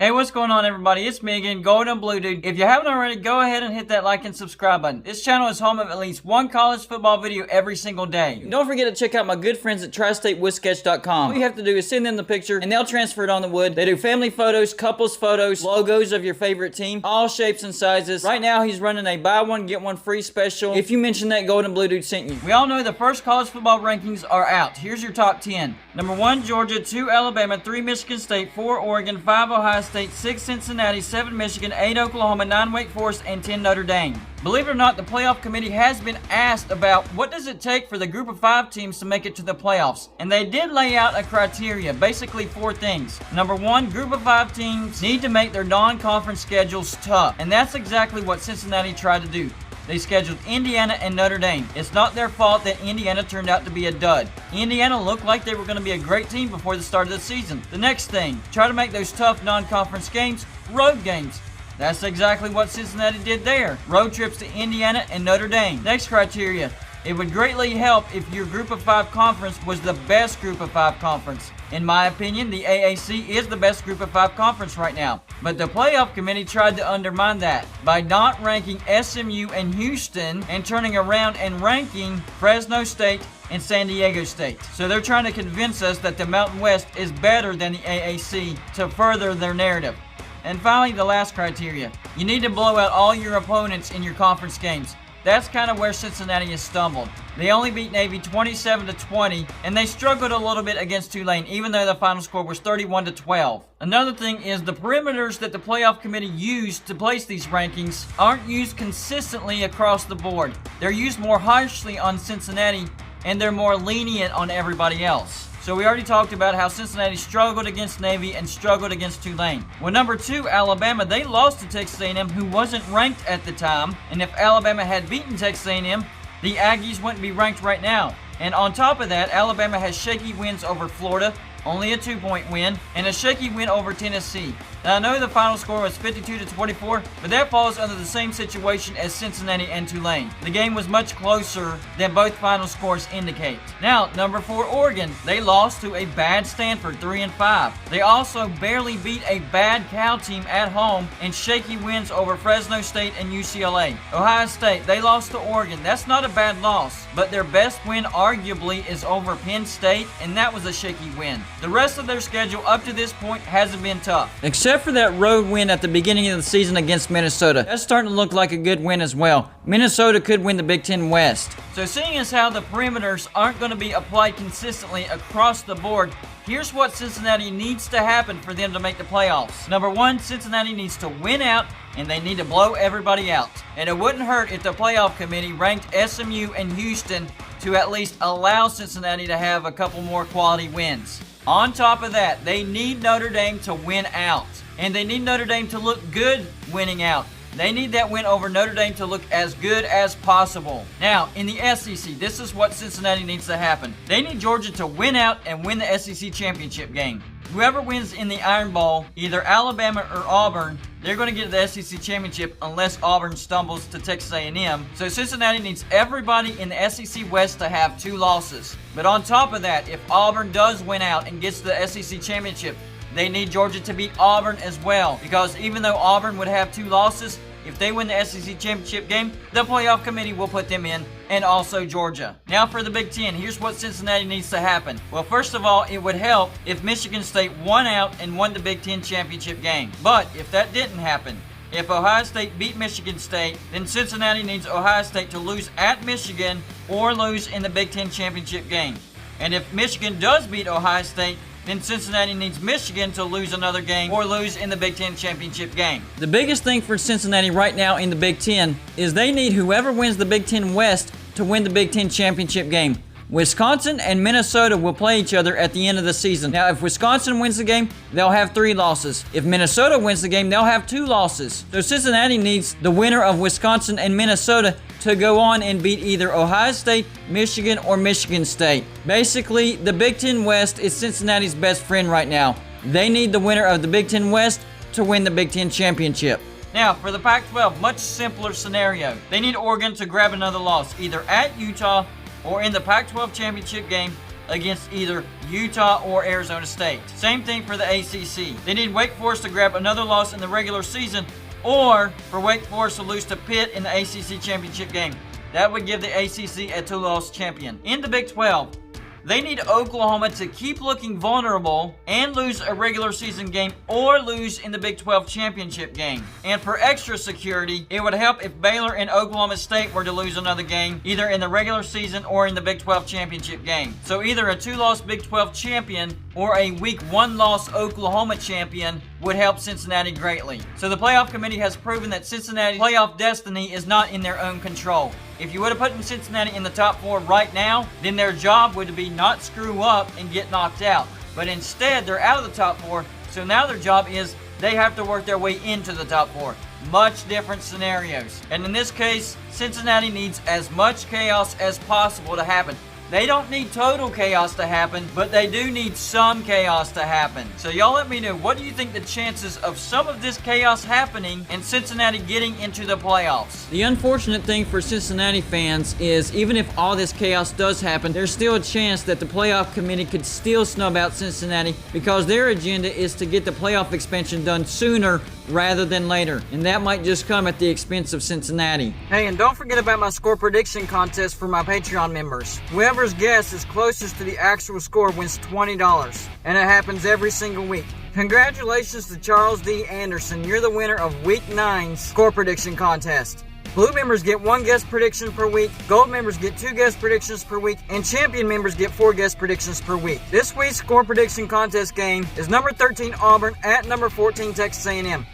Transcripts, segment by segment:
Hey, what's going on, everybody? It's me again, Golden Blue Dude. If you haven't already, go ahead and hit that like and subscribe button. This channel is home of at least one college football video every single day. And don't forget to check out my good friends at TriStateWoodSketch.com. All you have to do is send them the picture, and they'll transfer it on the wood. They do family photos, couples photos, logos of your favorite team, all shapes and sizes. Right now, he's running a buy one, get one free special if you mention that Golden Blue Dude sent you. We all know the first college football rankings are out. Here's your top 10. Number 1, Georgia. 2, Alabama. 3, Michigan State. 4, Oregon. 5, Ohio State. 6, Cincinnati. 7, Michigan. 8, Oklahoma. 9, Wake Forest. And 10, Notre Dame. Believe it or not, the playoff committee has been asked about what does it take for the group of 5 teams to make it to the playoffs. And they did lay out a criteria, basically 4 things. Number 1, group of 5 teams need to make their non-conference schedules tough. And that's exactly what Cincinnati tried to do. They scheduled Indiana and Notre Dame. It's not their fault that Indiana turned out to be a dud. Indiana looked like they were going to be a great team before the start of the season. The next thing, try to make those tough non-conference games road games. That's exactly what Cincinnati did there. Road trips to Indiana and Notre Dame. Next criteria, it would greatly help if your group of 5 conference was the best group of 5 conference. In my opinion, the AAC is the best group of 5 conference right now. But the playoff committee tried to undermine that by not ranking SMU and Houston and turning around and ranking Fresno State and San Diego State. So they're trying to convince us that the Mountain West is better than the AAC to further their narrative. And finally, the last criteria. You need to blow out all your opponents in your conference games. That's kind of where Cincinnati has stumbled. They only beat Navy 27-20, and they struggled a little bit against Tulane, even though the final score was 31-12. Another thing is the perimeters that the playoff committee used to place these rankings aren't used consistently across the board. They're used more harshly on Cincinnati, and they're more lenient on everybody else. So we already talked about how Cincinnati struggled against Navy and struggled against Tulane. Well, number 2, Alabama, they lost to Texas A&M, who wasn't ranked at the time. And if Alabama had beaten Texas A&M, the Aggies wouldn't be ranked right now. And on top of that, Alabama has shaky wins over Florida, only a 2-point win, and a shaky win over Tennessee. Now, I know the final score was 52-24, but that falls under the same situation as Cincinnati and Tulane. The game was much closer than both final scores indicate. Now, number 4, Oregon. They lost to a bad Stanford, 3-5. They also barely beat a bad Cal team at home and shaky wins over Fresno State and UCLA. Ohio State, they lost to Oregon. That's not a bad loss, but their best win arguably is over Penn State, and that was a shaky win. The rest of their schedule up to this point hasn't been tough. Except for that road win at the beginning of the season against Minnesota. That's starting to look like a good win as well. Minnesota could win the Big Ten West. So seeing as how the perimeters aren't going to be applied consistently across the board, here's what Cincinnati needs to happen for them to make the playoffs. Number 1, Cincinnati needs to win out, and they need to blow everybody out. And it wouldn't hurt if the playoff committee ranked SMU and Houston to at least allow Cincinnati to have a couple more quality wins. On top of that, they need Notre Dame to win out. And they need Notre Dame to look good winning out. They need that win over Notre Dame to look as good as possible. Now, in the SEC, this is what Cincinnati needs to happen. They need Georgia to win out and win the SEC championship game. Whoever wins in the Iron Bowl, either Alabama or Auburn, they're going to get the SEC championship unless Auburn stumbles to Texas A&M. So Cincinnati needs everybody in the SEC West to have 2 losses. But on top of that, if Auburn does win out and gets the SEC championship, they need Georgia to beat Auburn as well. Because even though Auburn would have 2 losses, if they win the SEC championship game, the playoff committee will put them in, and also Georgia. Now for the Big Ten, here's what Cincinnati needs to happen. Well, first of all, it would help if Michigan State won out and won the Big Ten championship game. But if that didn't happen, if Ohio State beat Michigan State, then Cincinnati needs Ohio State to lose at Michigan or lose in the Big Ten championship game. And if Michigan does beat Ohio State, then Cincinnati needs Michigan to lose another game or lose in the Big Ten championship game. The biggest thing for Cincinnati right now in the Big Ten is they need whoever wins the Big Ten West to win the Big Ten championship game. Wisconsin and Minnesota will play each other at the end of the season. Now, if Wisconsin wins the game, they'll have 3 losses. If Minnesota wins the game, they'll have 2 losses. So Cincinnati needs the winner of Wisconsin and Minnesota to go on and beat either Ohio State, Michigan, or Michigan State. Basically, the Big Ten West is Cincinnati's best friend right now. They need the winner of the Big Ten West to win the Big Ten championship. Now, for the Pac-12, much simpler scenario. They need Oregon to grab another loss, either at Utah or in the Pac-12 championship game against either Utah or Arizona State. Same thing for the ACC. They need Wake Forest to grab another loss in the regular season, or for Wake Forest to lose to Pitt in the ACC championship game. That would give the ACC a 2-loss champion. In the Big 12, they need Oklahoma to keep looking vulnerable and lose a regular season game or lose in the Big 12 championship game. And for extra security, it would help if Baylor and Oklahoma State were to lose another game, either in the regular season or in the Big 12 championship game. So either a 2-loss Big 12 champion or a week 1-loss Oklahoma champion would help Cincinnati greatly. So the playoff committee has proven that Cincinnati's playoff destiny is not in their own control. If you would have put Cincinnati in the top 4 right now, then their job would be not screw up and get knocked out. But instead, they're out of the top 4, so now their job is they have to work their way into the top 4. Much different scenarios. And in this case, Cincinnati needs as much chaos as possible to happen. They don't need total chaos to happen, but they do need some chaos to happen. So y'all let me know, what do you think the chances of some of this chaos happening and Cincinnati getting into the playoffs? The unfortunate thing for Cincinnati fans is even if all this chaos does happen, there's still a chance that the playoff committee could still snub out Cincinnati because their agenda is to get the playoff expansion done sooner rather than later, and that might just come at the expense of Cincinnati. Hey, and don't forget about my score prediction contest for my Patreon members. Whoever's guess is closest to the actual score wins $20, and it happens every single week. Congratulations to Charles D. Anderson. You're the winner of Week 9's score prediction contest. Blue members get 1 guess prediction per week, gold members get 2 guess predictions per week, and champion members get 4 guess predictions per week. This week's score prediction contest game is number 13 Auburn at number 14 Texas A&M.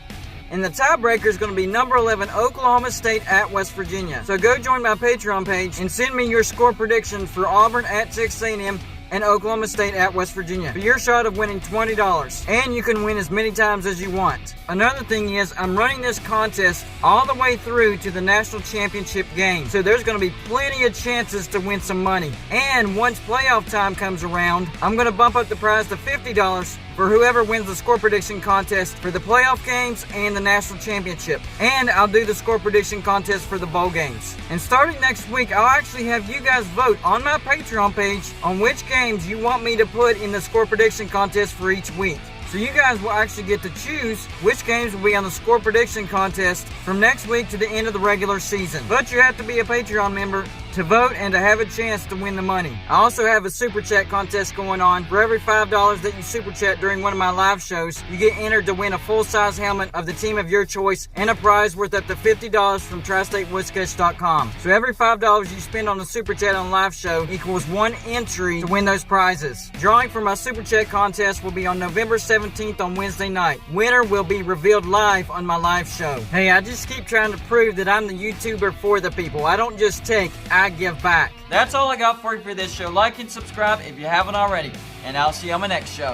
And the tiebreaker is going to be number 11 Oklahoma State at West Virginia. So go join my Patreon page and send me your score prediction for Auburn at Texas A&M and Oklahoma State at West Virginia for your shot of winning $20. And you can win as many times as you want. Another thing is, I'm running this contest all the way through to the national championship game. So there's going to be plenty of chances to win some money. And once playoff time comes around, I'm going to bump up the prize to $50 for whoever wins the score prediction contest for the playoff games and the national championship. And I'll do the score prediction contest for the bowl games. And starting next week, I'll actually have you guys vote on my Patreon page on which games you want me to put in the score prediction contest for each week. So you guys will actually get to choose which games will be on the score prediction contest from next week to the end of the regular season. But you have to be a Patreon member to vote and to have a chance to win the money. I also have a Super Chat contest going on. For every $5 that you Super Chat during one of my live shows, you get entered to win a full-size helmet of the team of your choice and a prize worth up to $50 from TriStateWoodsketch.com. So every $5 you spend on the Super Chat on live show equals 1 entry to win those prizes. Drawing for my Super Chat contest will be on November 17th on Wednesday night. Winner will be revealed live on my live show. Hey, I just keep trying to prove that I'm the YouTuber for the people. I don't just take, I give back. That's all I got for you for this show. Like and subscribe if you haven't already, and I'll see you on my next show.